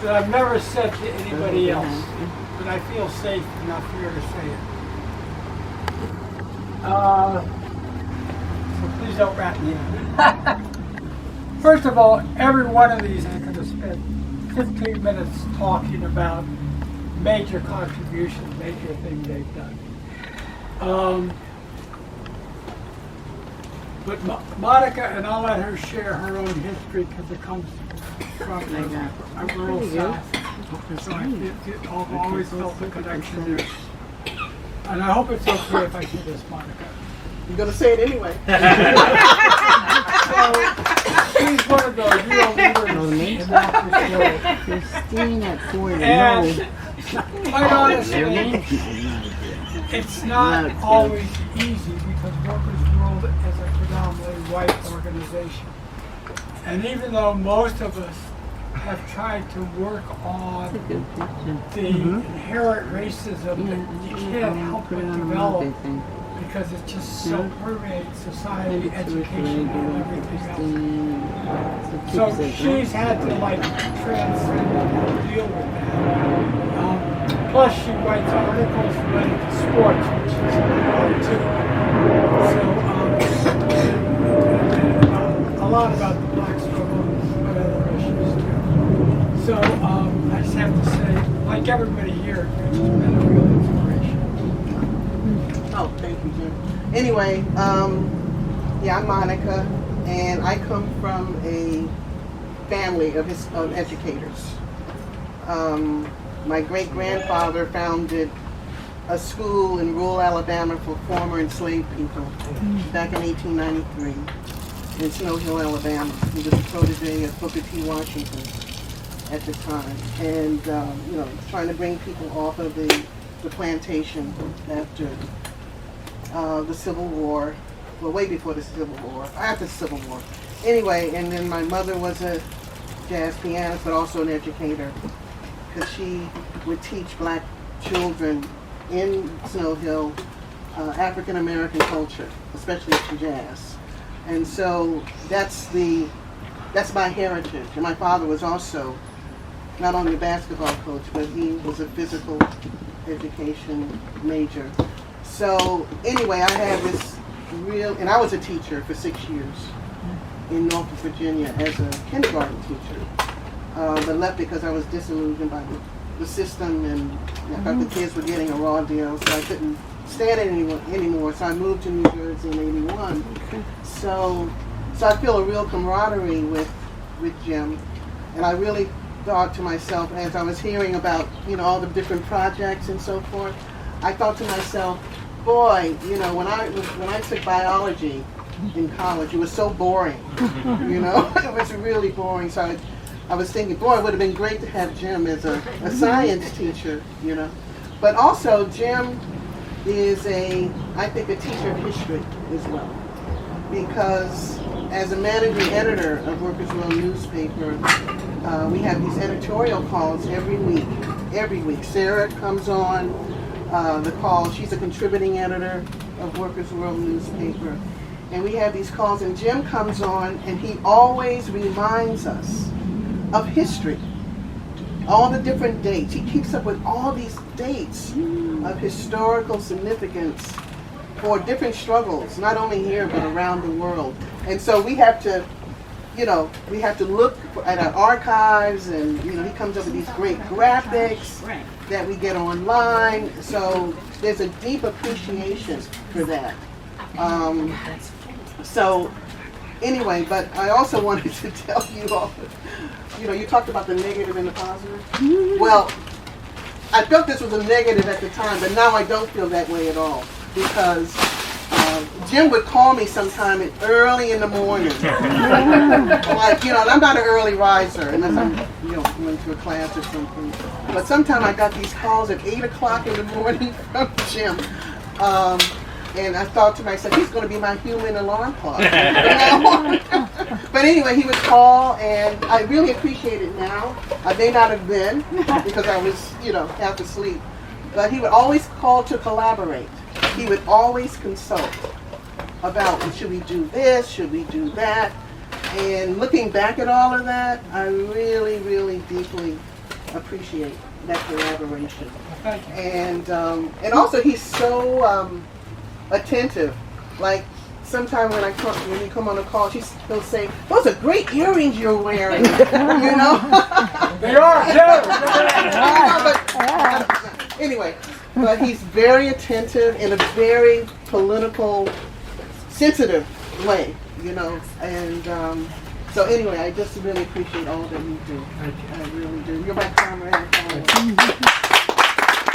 that I've never said to anybody else, but I feel safe enough here to say it. So please don't rat me out. First of all, every one of these I could have spent 15 minutes talking about major contributions, major things they've done. But Monica, and I'll let her share her own history because it comes from a rural South. So I've always felt the connection there. And I hope it's okay if I say this, Monica. You're going to say it anyway. So, she's one of those real leaders in Walker's World. Christine at 40. And quite honestly, it's not always easy because Workers' World is a predominantly white organization. And even though most of us have tried to work on the inherent racism that you can't help but develop because it just so permeates society, education, and everything else. So she's had to like transcend and deal with that. Plus she writes articles related to sports, which is important too. So a lot about the black struggle and other issues too. So I just have to say, like everybody here, it's just been a real inspiration. Oh, thank you, Jim. Anyway, yeah, I'm Monica, and I come from a family of educators. My great-grandfather founded a school in rural Alabama for former enslaved people back in 1893 in Snow Hill, Alabama. He was a protege of Booker T. Washington at the time, and you know, trying to bring people off of the plantation after the Civil War, well, way before the Civil War, after the Civil War. Anyway, and then my mother was a jazz pianist, but also an educator, because she would teach black children in Snow Hill African American culture, especially jazz. And so that's my heritage. And my father was also not only a basketball coach, but he was a physical education major. So anyway, I have this and I was a teacher for 6 years in Norfolk, Virginia as a kindergarten teacher, but left because I was disillusioned by the system, and I thought the kids were getting a raw deal, so I couldn't stand it anymore. So I moved to New Jersey in '81. So I feel a real camaraderie with Jim, and I really thought to myself as I was hearing about, you know, all the different projects and so forth, I thought to myself, boy, you know, when I took biology in college, it was so boring, you know, it was really boring. So I was thinking, boy, it would have been great to have Jim as a science teacher, you know. But also, Jim is I think, a teacher of history as well. Because as a managing editor of Workers' World newspaper, we have these editorial calls every week. Every week, Sarah comes on the call. She's a contributing editor of Workers' World newspaper. And we have these calls, and Jim comes on, and he always reminds us of history, all the different dates. He keeps up with all these dates of historical significance for different struggles, not only here, but around the world. And so we have to, you know, look at our archives, and, you know, he comes up with these great graphics that we get online. So there's a deep appreciation for that. So anyway, but I also wanted to tell you all, you know, you talked about the negative and the positive. Well, I felt this was a negative at the time, but now I don't feel that way at all, because Jim would call me sometime early in the morning. Like, you know, and I'm not an early riser unless I'm, you know, going to a class or something. But sometimes I got these calls at 8 o'clock in the morning from Jim. And I thought to myself, he's going to be my human alarm clock. You know? But anyway, he would call, and I really appreciate it now. I may not have been, because I was, you know, half asleep. But he would always call to collaborate. He would always consult about, should we do this, should we do that? And looking back at all of that, I really, really deeply appreciate that collaboration. Thank you. And also he's so attentive. Like sometime when you come on a call, he'll say, "Those are great earrings you're wearing," you know. They are too. But anyway, but he's very attentive in a very political, sensitive way, you know. And so anyway, I just really appreciate all that you do. Thank you. I really do. You're my comrade.